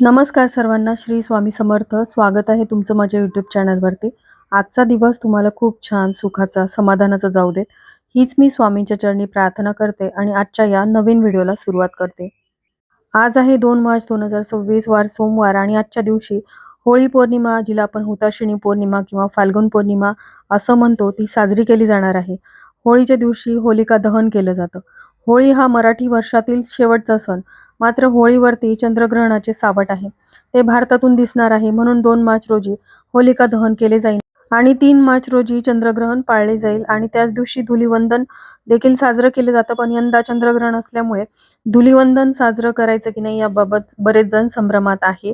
नमस्कार सर्वांना. श्री स्वामी समर्थ. स्वागत आहे तुमचं माझ्या यूट्यूब चॅनलवरती. आजचा दिवस तुम्हाला खूप छान, सुखाचा, समाधानाचा जाऊ देत. हीच मी स्वामींच्या चरणी प्रार्थना करते आणि आजच्या या नवीन व्हिडिओला सुरुवात करते. आज आहे 2 मार्च 2026 वार सोमवार आणि आजच्या दिवशी होळी पौर्णिमा, जिला आपण हुताशिनी पौर्णिमा किंवा फाल्गुन पौर्णिमा असं म्हणतो, ती साजरी केली जाणार आहे. होळीच्या दिवशी होलिका दहन केलं जातं. होळी हा मराठी वर्षातील शेवटचा सण. मात्र होळीवरती चंद्रग्रहणाचे सावट आहे. ते भारतातून दिसणार आहे, म्हणून 2 मार्च रोजी होलिका दहन केले जाईल आणि 3 मार्च रोजी चंद्रग्रहण पाळले जाईल आणि त्याच दिवशी धुलिवंदन देखील साजरं केलं जातं. पण यंदा चंद्रग्रहण असल्यामुळे धुलिवंदन साजरं करायचं की नाही याबाबत बरेच जण संभ्रमात आहे.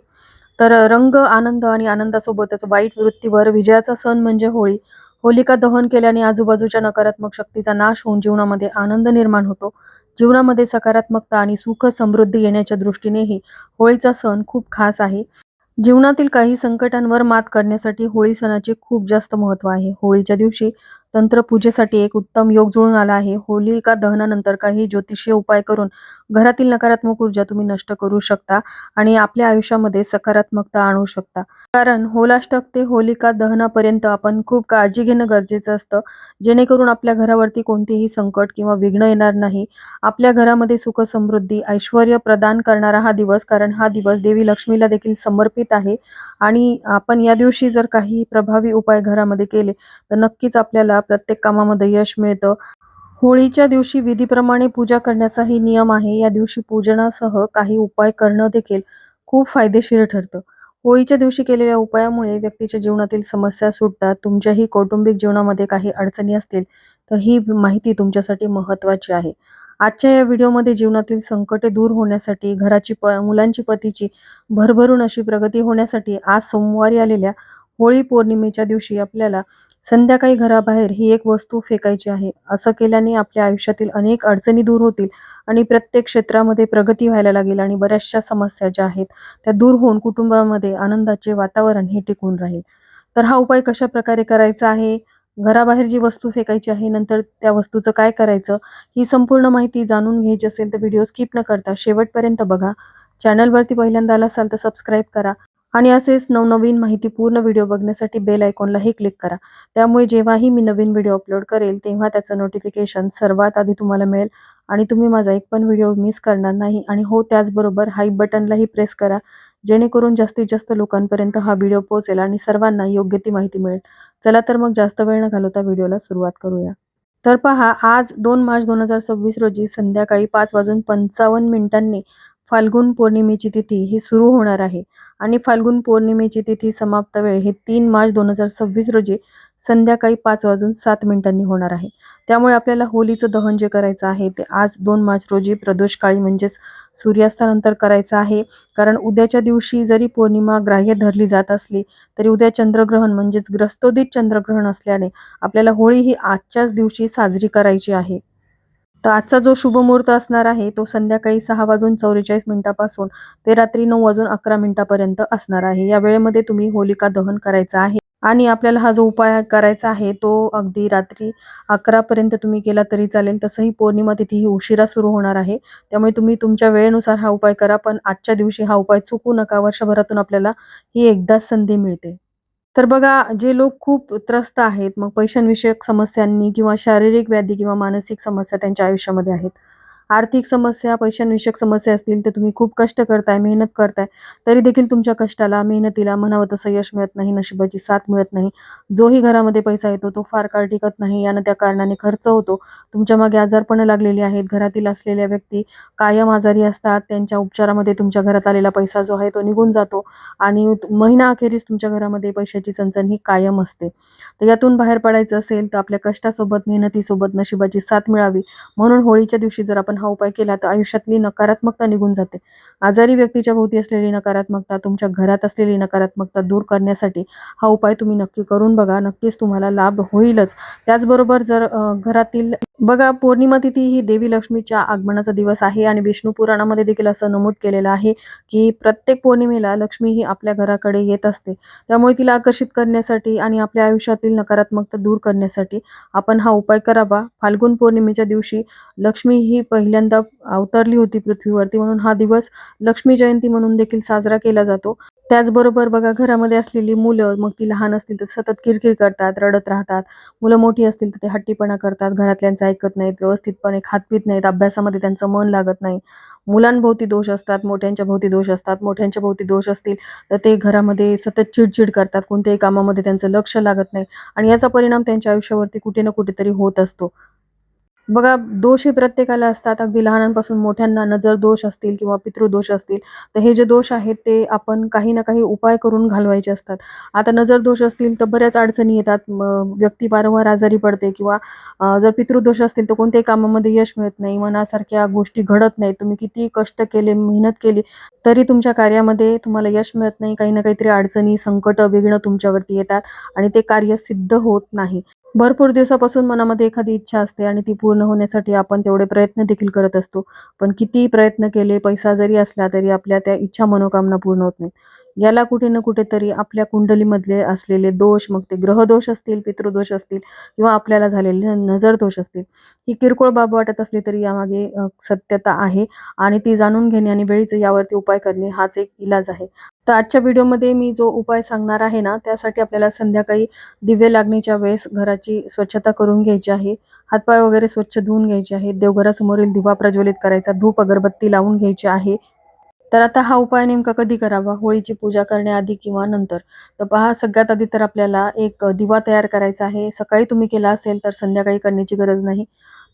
तर रंग, आनंद आणि आनंदासोबतच वाईट वृत्तीवर विजयाचा सण म्हणजे होळी. होलिका दहन केल्याने आजूबाजूच्या नकारात्मक शक्तीचा नाश होऊन जीवनामध्ये आनंद निर्माण होतो. जीवनामध्ये सकारात्मकता आणि सुख समृद्धी येण्याच्या दृष्टीनेही होळीचा सण खूप खास आहे. जीवनातील काही संकटांवर मात करण्यासाठी होळी सणाचे खूप जास्त महत्त्व आहे. होळीच्या दिवशी तंत्रपूजेसाठी एक उत्तम योग जुळून आला आहे. होलिका दहनानंतर काही ज्योतिषीय उपाय करून घरातील नकारात्मक ऊर्जा तुम्ही नष्ट करू शकता आणि आपल्या आयुष्यामध्ये सकारात्मकता आणू शकता. कारण होलाष्टक ते होलिका दहनापर्यंत आपण खूप काळजी घेणं गरजेचं असतं, जेणेकरून आपल्या घरावरती कोणतेही संकट किंवा विघ्न येणार नाही. आपल्या घरामध्ये सुख समृद्धी, ऐश्वर्य प्रदान करणारा हा दिवस, कारण हा दिवस देवी लक्ष्मीला देखील समर्पित आहे आणि आपण या दिवशी जर काही प्रभावी उपाय घरामध्ये केले तर नक्कीच आपल्याला प्रत्येक कामामध्ये यश मिळतं. होळीच्या दिवशी विधीप्रमाणे पूजा करण्याचाही नियम आहे. या दिवशी पूजनासह काही उपाय करणं देखील खूप फायदेशीर ठरतं. होळीच्या दिवशी केलेल्या उपायामुळे व्यक्तीच्या जीवनातील समस्या सुटतात. तुमच्याही कौटुंबिक जीवनामध्ये काही अडचणी असतील तर ही माहिती तुमच्यासाठी महत्त्वाची आहे. आजच्या या व्हिडिओमध्ये जीवनातील संकटे दूर होण्यासाठी, घराची मुलांची, पतीची भरभरून अशी प्रगती होण्यासाठी आज सोमवारी आलेल्या होळी पौर्णिमेच्या दिवशी आपल्याला संध्याकाळी घराबाहेर ही एक वस्तू फेकायची आहे. असं केल्याने आपल्या आयुष्यातील अनेक अडचणी दूर होतील आणि प्रत्येक क्षेत्रामध्ये प्रगती व्हायला लागेल आणि बऱ्याचशा समस्या ज्या आहेत त्या दूर होऊन कुटुंबामध्ये आनंदाचे वातावरण हे टिकून राहील. तर हा उपाय कशा प्रकारे करायचा आहे, घराबाहेर जी वस्तू फेकायची आहे, नंतर त्या वस्तूचं काय करायचं, ही संपूर्ण माहिती जाणून घ्यायची असेल तर व्हिडिओ स्किप न करता शेवटपर्यंत बघा. चॅनलवरती पहिल्यांदा आला असाल तर सबस्क्राईब करा आणि असेच नवनवीन माहितीपूर्ण व्हिडिओ बघण्यासाठी बेल आयकॉनलाही क्लिक करा. त्यामुळे जेव्हाही मी नवीन व्हिडिओ अपलोड करेल तेव्हा त्याचं नोटिफिकेशन सर्वात आधी तुम्हाला मिळेल आणि तुम्ही माझा एक पण व्हिडिओ मिस करणार नाही. आणि हो, त्याचबरोबर हाईप बटनलाही प्रेस करा, जेणेकरून जास्तीत जास्त लोकांपर्यंत हा व्हिडिओ पोहोचेल आणि सर्वांना योग्य ती माहिती मिळेल. चला तर मग जास्त वेळ न घालवता व्हिडिओला सुरुवात करूया. तर पहा, आज 2 मार्च 2026 रोजी संध्याकाळी 5:55 फाल्गुन पौर्णिमेची तिथी ही सुरू होणार आहे आणि फाल्गुन पौर्णिमेची तिथी समाप्त वेळ हे 3 मार्च 2026 रोजी संध्याकाळी 5:07 होणार आहे. त्यामुळे आपल्याला होलीचं दहन जे करायचं आहे ते आज 2 मार्च रोजी प्रदोषकाळी म्हणजेच सूर्यास्तानंतर करायचं आहे. कारण उद्याच्या दिवशी जरी पौर्णिमा ग्राह्य धरली जात असली तरी उद्या चंद्रग्रहण म्हणजेच ग्रस्तोदित चंद्रग्रहण असल्याने आपल्याला होळी ही आजच्याच दिवशी साजरी करायची आहे. तर आजचा जो शुभमुहूर्त असणार आहे तो संध्याकाळी 6:44 पासून ते रात्री 9:11 पर्यंत असणार आहे. या वेळेमध्ये तुम्ही होलिका दहन करायचं आहे आणि आपल्याला हा जो उपाय करायचा आहे तो अगदी रात्री 11 पर्यंत तुम्ही केला तरी चालेल. तसंही पौर्णिमा तिथी ही उशिरा सुरू होणार आहे. त्यामुळे तुम्ही तुमच्या वेळेनुसार हा उपाय करा, पण आजच्या दिवशी हा उपाय चुकू नका. वर्षभरातून आपल्याला ही एकदाच संधी मिळते. तर बघा, जे लोक खूप त्रस्त आहेत, मग पैशांविषयक समस्यांनी किंवा शारीरिक व्याधी किंवा मानसिक समस्या त्यांच्या आयुष्यामध्ये आहेत. आर्थिक समस्या, पैशांविषयक समस्या असतील तर तुम्ही खूप कष्ट करताय, मेहनत करताय, तरी देखील तुमच्या कष्टाला, मेहनतीला म्हणावं तसं यश मिळत नाही, नशिबाची साथ मिळत नाही. जोही घरामध्ये पैसा येतो तो फार काळ टिकत नाही आणि त्या कारणाने खर्च होतो. तुमच्या मागे आजारपणं लागलेली आहेत. घरातील असलेल्या व्यक्ती कायम आजारी असतात. त्यांच्या उपचारामध्ये तुमच्या घरात आलेला पैसा जो आहे तो निघून जातो आणि महिना अखेरीस तुमच्या घरामध्ये पैशाची चणचण ही कायम असते. तर यातून बाहेर पडायचं असेल तर आपल्या कष्टासोबत, मेहनतीसोबत नशिबाची साथ मिळावी म्हणून होळीच्या दिवशी जर आपण हा उपाय केला तर आयुष्यातली नकारात्मकता निघून जाते. आजारी व्यक्तीच्या भोवती असलेली नकारात्मकता, तुमच्या घरात असलेली नकारात्मकता दूर करण्यासाठी हा उपाय तुम्ही नक्की करून बघा. नक्कीच तुम्हाला लाभ होईलच. त्याचबरोबर जर घरातील बघा, पौर्णिमा तिथी ही देवी लक्ष्मीच्या आगमनाचा दिवस आहे आणि विष्णू पुराणामध्ये देखील असं नमूद केलेलं आहे की प्रत्येक पौर्णिमेला लक्ष्मी ही आपल्या घराकडे येत असते. त्यामुळे तिला आकर्षित करण्यासाठी आणि आपल्या आयुष्यातील नकारात्मकता दूर करण्यासाठी आपण हा उपाय करावा. फाल्गुन पौर्णिमेच्या दिवशी लक्ष्मी ही पहिल्यांदा अवतरली होती पृथ्वीवरती, म्हणून हा दिवस लक्ष्मी जयंती म्हणून देखील साजरा केला जातो. त्याचबरोबर बघा, घरामध्ये असलेली मुलं, मग ती लहान असतील तर सतत किरकिर करतात, रडत राहतात. मुलं मोठी असतील तर ते हट्टीपणा करतात, घरातल्यांचं ऐकत नाहीत, व्यवस्थितपणे खात पीत नाहीत, अभ्यासामध्ये त्यांचं मन लागत नाही. मुलांभोवती दोष असतात, मोठ्यांच्या भोवती दोष असतात. मोठ्यांच्या भोवती दोष असतील तर ते घरामध्ये सतत चिडचिड करतात, कोणत्याही कामामध्ये त्यांचं लक्ष लागत नाही आणि याचा परिणाम त्यांच्या आयुष्यावरती कुठे ना कुठेतरी होत असतो. बघा, दोष हे प्रत्येकाला असतात. अगदी लहानांपासून मोठ्यांना नजर दोष असतील किंवा पितृदोष असतील, तर हे जे दोष आहेत ते आपण काही ना काही उपाय करून घालवायचे असतात. आता नजर दोष असतील तर बऱ्याच अडचणी येतात. व्यक्ती वारंवार आजारी पडते किंवा जर पितृदोष असतील तर कोणत्याही कामामध्ये यश मिळत नाही. मनासारख्या गोष्टी घडत नाहीत. तुम्ही कितीही कष्ट केले, मेहनत केली, तरी तुमच्या कार्यामध्ये तुम्हाला यश मिळत नाही. काही ना काहीतरी अडचणी, संकट, विघ्न तुमच्यावरती येतात आणि ते कार्य सिद्ध होत नाही. भरपूर दिवसापासून मनामध्ये एखादी इच्छा असते आणि ती पूर्ण होण्यासाठी आपण तेवढे प्रयत्न देखील करत असतो. पण कितीही प्रयत्न केले, पैसा जरी असला तरी आपल्या त्या इच्छा मनोकामना पूर्ण होत नाहीत. याला कुठे ना कुठेतरी आपल्या कुंडलीमधले असलेले दोष, मग ते ग्रहदोष असतील, पितृदोष असतील किंवा आपल्याला झालेले नजर दोष असतील. ही किरकोळ बाब वाटत असली तरी यामागे सत्यता आहे आणि ती जाणून घेणे आणि वेळीच यावरती उपाय करणे हाच एक इलाज आहे. तर आजच्या व्हिडिओमध्ये मी जो उपाय सांगणार आहे ना, त्यासाठी आपल्याला संध्याकाळी दिवे लागण्याच्या वेळेस घराची स्वच्छता करून घ्यायची आहे. हातपाय वगैरे स्वच्छ धुवून घ्यायचे आहेत. देवघरासमोरील दिवा प्रज्वलित करायचा, धूप अगरबत्ती लावून घ्यायची आहे. तर आता हा उपाय नेमका कधी करावा? होळीची पूजा करण्याआधी किंवा नंतर? तर पहा, सगळ्यात आधी तर आपल्याला एक दिवा तयार करायचा आहे. सकाळी तुम्ही केला असेल तर संध्याकाळी करण्याची गरज नाही.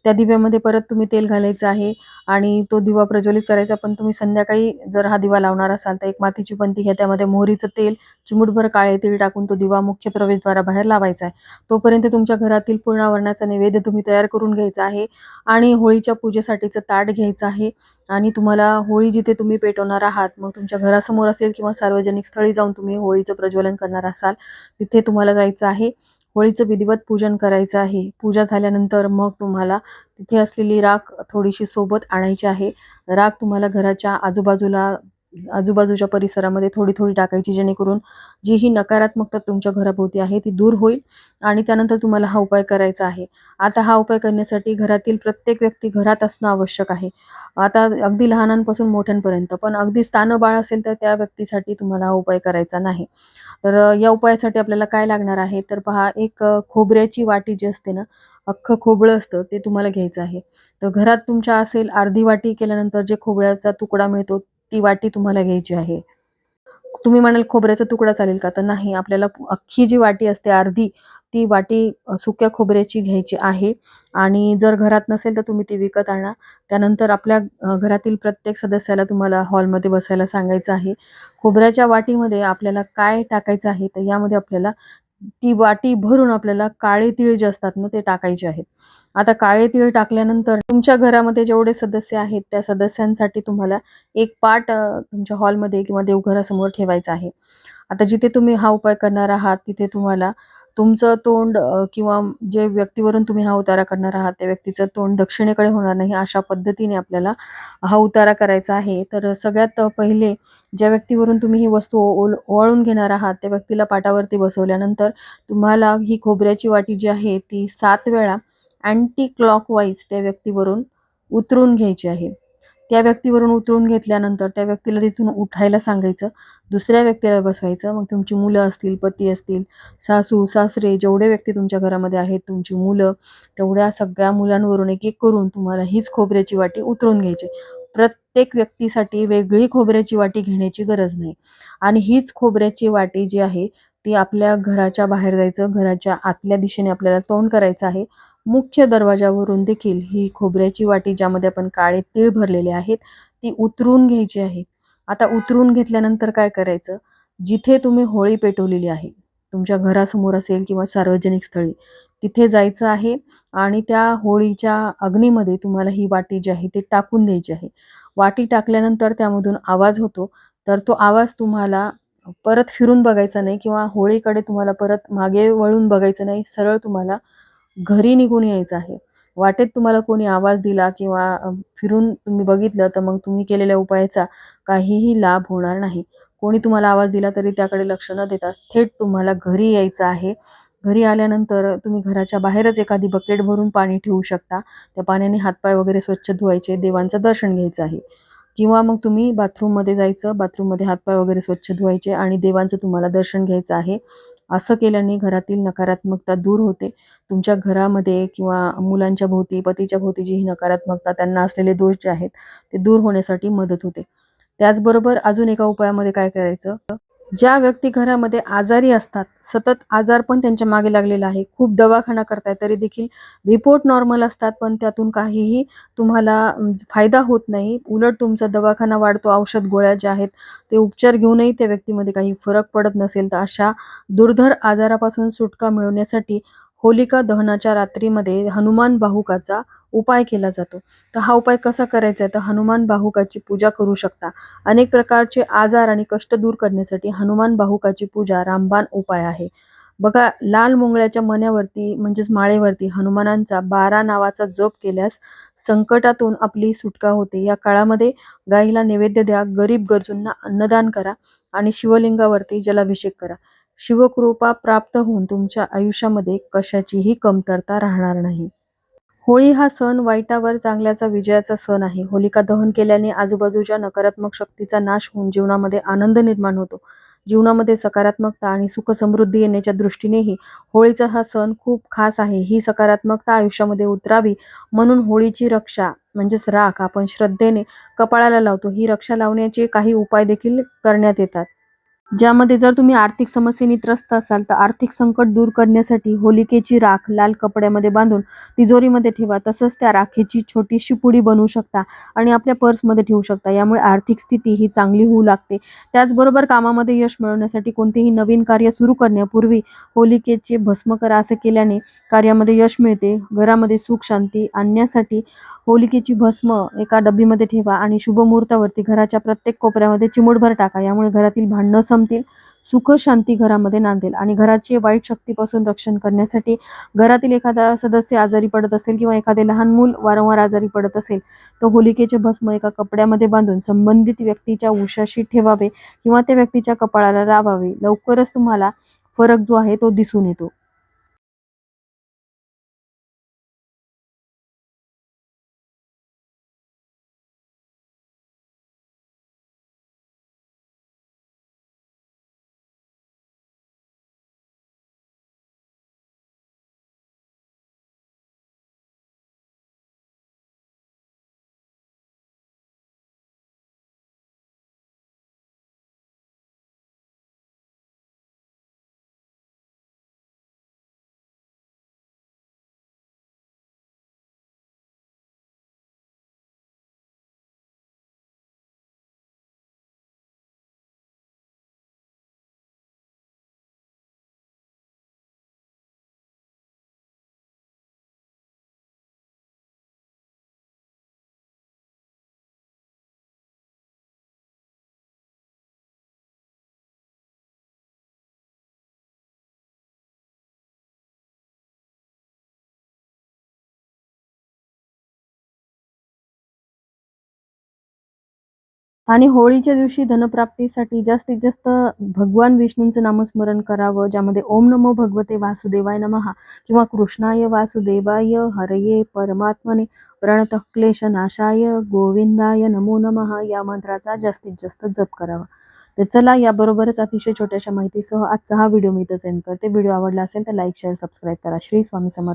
त्या दिव्यामध्ये परत तुम्ही तेल घालायचं आहे आणि तो दिवा प्रज्वलित करायचा. पण तुम्ही संध्याकाळी जर हा दिवा लावणार असाल तर एक मातीची पंती घ्या, त्यामध्ये मोहरीचं तेल, चिमूटभर काळे तीळ टाकून तो दिवा मुख्य प्रवेशद्वाराबाहेर लावायचा आहे. तोपर्यंत तुमच्या घरातील पूर्णावरणाचा नैवेद्य तुम्ही तयार करून घ्यायचा आहे आणि होळीच्या पूजेसाठीचं ताट घ्यायचं आहे आणि तुम्हाला होळी जिथे तुम्ही पेटवणार आहात, मग तुमच्या घरासमोर असेल किंवा सार्वजनिक स्थळी जाऊन तुम्ही होळीचं प्रज्वलन करणार असाल, तिथे तुम्हाला जायचं आहे. होळीचं विधिवत पूजन करायचं आहे. पूजा झाल्यानंतर मग तुम्हाला तिथे असलेली राख थोडीशी सोबत आणायची आहे. राख तुम्हाला घराच्या आजूबाजूच्या परिसरामध्ये थोडी-थोडी टाकायची, जेणेकरून जी ही नकारात्मकता तुमच्या घराभोवती आहे ती दूर होईल आणि त्यानंतर तुम्हाला हा उपाय करायचा आहे. आता हा उपाय करण्यासाठी घरातील प्रत्येक व्यक्ती घरात असणं आवश्यक आहे. आता अगदी लहानांपासून मोठ्यांपर्यंत. पण अगदी स्थानबाळ असेल तर त्या व्यक्तीसाठी तुम्हाला हा उपाय करायचा नाही. तर या उपायासाठी आपल्याला काय लागणार आहे? तर पहा, एक खोबऱ्याची वाटी जी असते ना, अख्खं खोबरं असतं ते तुम्हाला घ्यायचं आहे. तर घरात तुमच्या असेल, अर्धी वाटी केल्यानंतर जे खोबऱ्याचा तुकडा मिळतो, ती वाटी तुम्हाला घ्यायची आहे. तुम्ही म्हणाल खोबऱ्याचा तुकडा चालेल का? तर नाही, आपल्याला अख्खी जी वाटी असते अर्धी, ती वाटी सुक्या खोबऱ्याची घ्यायची आहे आणि जर घरात नसेल तर तुम्ही ती विकत आणा. त्यानंतर आपल्या घरातील प्रत्येक सदस्याला तुम्हाला हॉलमध्ये बसायला सांगायचं आहे. खोबऱ्याच्या वाटीमध्ये आपल्याला काय टाकायचं आहे, तर यामध्ये आपल्याला ती वाटी भरून आपल्याला काळे तीळ जे असतात ना, ते टाकायचे आहेत. आता काळे तीळ टाकल्यानंतर तुमच्या घरामध्ये जेवढे सदस्य आहेत, त्या सदस्यांसाठी तुम्हाला एक पाट तुमच्या हॉलमध्ये किंवा देवघरासमोर ठेवायचा आहे. आता जिथे तुम्ही हा उपाय करणार आहात, तिथे तुम्हाला तुमचं तोंड किंवा जे व्यक्तीवरून तुम्ही हा उतारा करणार आहात, त्या व्यक्तीचं तोंड दक्षिणेकडे होणार नाही, अशा पद्धतीने आपल्याला हा उतारा करायचा आहे. तर सगळ्यात पहिले ज्या व्यक्तीवरून तुम्ही ही वस्तू ओवाळून घेणार आहात, त्या व्यक्तीला पाटावरती बसवल्यानंतर तुम्हाला ही खोबऱ्याची वाटी जी आहे, ती 7 वेळा अँटी क्लॉकवाईज त्या व्यक्तीवरून उतरून घ्यायची आहे. त्या व्यक्तीवरून उतरून घेतल्यानंतर त्या व्यक्तीला तिथून उठायला सांगायचं. दुसऱ्या व्यक्तीला बसवायचं. मग तुमची मुलं असतील, पती असतील, सासू-सासरे जेवढे व्यक्ती तुमच्या घरामध्ये आहेत, तुमची मुलं, तेवढ्या सगळ्या मुलांवरून एक-एक करून तुम्हाला हीच खोबऱ्याची वाटी उतरवून घ्यायची. प्रत्येक व्यक्तीसाठी वेगळी खोबऱ्याची वाटी घेण्याची गरज नाही आणि हीच खोबऱ्याची वाटी जी आहे, ती आपल्या घराच्या बाहेर जायचं. घराच्या आतल्या दिशेने आपल्याला तोंड करायचं आहे. मुख्य दरवाजावरून देखील ही खोबऱ्याची वाटी, ज्यामध्ये आपण काळे तीळ भरलेले आहेत, ती उतरून घ्यायची आहे. आता उतरून घेतल्यानंतर काय करायचं, जिथे तुम्ही होळी पेटवलेली आहे, तुमच्या घरासमोर असेल किंवा सार्वजनिक स्थळी, तिथे जायचं आहे आणि त्या होळीच्या अग्नीमध्ये तुम्हाला ही वाटी जी आहे ती टाकून द्यायची आहे. वाटी टाकल्यानंतर त्यामधून आवाज होतो, तर तो आवाज तुम्हाला परत फिरून बघायचा नाही किंवा होळीकडे तुम्हाला परत मागे वळून बघायचं नाही. सरळ तुम्हाला घरी निघून यायचं आहे. वाटेत तुम्हाला कोणी आवाज दिला किंवा फिरून तुम्ही बघितलं, तर मग तुम्ही केलेल्या उपायाचा काहीही लाभ होणार नाही. कोणी तुम्हाला आवाज दिला तरी त्याकडे लक्ष न देता थेट तुम्हाला घरी यायचं आहे. घरी आल्यानंतर तुम्ही घराच्या बाहेरच एखादी बकेट भरून पाणी ठेवू शकता. त्या पाण्याने हातपाय वगैरे स्वच्छ धुवायचे, देवांचं दर्शन घ्यायचं आहे. किंवा मग तुम्ही बाथरूममध्ये जायचं, बाथरूममध्ये हातपाय वगैरे स्वच्छ धुवायचे आणि देवांचं तुम्हाला दर्शन घ्यायचं आहे. असं केल्याने घरातील नकारात्मकता दूर होते. तुमच्या घरामध्ये किंवा मुलांच्या भोवती, पतीच्या भोवती जी ही नकारात्मकता, त्यांना असलेले दोष जे आहेत, ते दूर होण्यासाठी मदत होते. त्याचबरोबर अजून एका उपायामध्ये काय करायचं, ज्या व्यक्ती घरामध्ये आजारी असतात, सतत आजारपण त्यांच्या मागे लागलेला आहे, खूप दवाखाना करताय तरी देखील रिपोर्ट नॉर्मल असतात, पण त्यातून काहीही तुम्हाला फायदा होत नाही. उलट तुमचा दवाखाना वाढतो, औषध गोळ्या ज्या आहेत ते उपचार घेऊनही त्या व्यक्तीमध्ये काही फरक पडत नसेल, तर अशा दुर्धर आजारापासून सुटका मिळवण्यासाठी होलिका दहनाच्या रात्रीमध्ये हनुमान बाहुकाचा उपाय केला जातो. तर हा उपाय कसा करायचा आहे, तर हनुमान बाहुकाची पूजा करू शकता. अनेक प्रकारचे आजार आणि कष्ट दूर करण्यासाठी हनुमान बाहुकाची पूजा रामबाण उपाय आहे. बघा, लाल मुंगळ्याच्या मण्यावरती म्हणजेच माळेवरती हनुमानांचा 12 नावाचा जप केल्यास संकटातून आपली सुटका होते. या काळामध्ये गाईला नैवेद्य द्या, गरीब गरजूंना अन्नदान करा आणि शिवलिंगावरती जलाभिषेक करा. शिवकृपा प्राप्त होऊन तुमच्या आयुष्यामध्ये कशाचीही कमतरता राहणार नाही. होळी हा सण वाईटावर चांगल्याचा विजयाचा सण आहे. होलिका दहन केल्याने आजूबाजूच्या नकारात्मक शक्तीचा नाश होऊन जीवनामध्ये आनंद निर्माण होतो. जीवनामध्ये सकारात्मकता आणि सुख समृद्धी येण्याच्या दृष्टीनेही होळीचा हा सण खूप खास आहे. ही सकारात्मकता आयुष्यामध्ये उतरावी म्हणून होळीची रक्षा म्हणजेच राख आपण श्रद्धेने कपाळाला लावतो. ही रक्षा लावण्याचे काही उपाय देखील करण्यात येतात. ज्यामध्ये जर तुम्ही आर्थिक समस्येने त्रस्त असाल, तर आर्थिक संकट दूर करण्यासाठी होलिकेची राख लाल कपड्यामध्ये बांधून तिजोरीमध्ये ठेवा. तसंच त्या राखेची छोटीशी पुडी बनवू शकता आणि आपल्या पर्समध्ये ठेवू शकता. यामुळे आर्थिक स्थिती ही चांगली होऊ लागते. त्याचबरोबर कामामध्ये यश मिळवण्यासाठी कोणतेही नवीन कार्य सुरू करण्यापूर्वी होलिकेचे भस्म करा. असे केल्याने कार्यामध्ये यश मिळते. घरामध्ये सुख शांती आणण्यासाठी होलिकेची भस्म एका डब्बीमध्ये ठेवा आणि शुभ मुहूर्तावरती घराच्या प्रत्येक कोपऱ्यामध्ये चिमूटभर टाका. यामुळे घरातील भांडणं संपतील, सुख शांती घरामध्ये नांदेल आणि घराचे वाईट शक्तीपासून रक्षण करण्यासाठी घरातील एखादा सदस्य आजारी पडत असेल किंवा एखादे लहान मूल वारंवार आजारी पडत असेल, तर होलिकेचे भस्म एका कपड्यामध्ये बांधून संबंधित व्यक्तीच्या उशाशी ठेवावे किंवा त्या व्यक्तीच्या कपाळाला लावावे. लवकरच तुम्हाला फरक जो आहे तो दिसून येतो. आणि होळीच्या दिवशी धनप्राप्तीसाठी जास्तीत जास्त भगवान विष्णूंचं नामस्मरण करावं, ज्यामध्ये ओम नमो भगवते वासुदेवाय नमः किंवा कृष्णाय वासुदेवाय हरये परमात्मने प्रणतः क्लेशनाशाय गोविंदाय नमो नमः या मंत्राचा जास्तीत जास्त जप करावा. तर चला, याबरोबरच अतिशय छोट्याशा माहितीसह आजचा हा व्हिडिओ मी इथं सेंड करते. व्हिडिओ आवडला असेल तर लाईक, शेअर, सबस्क्राईब करा. श्री स्वामी समर्थ.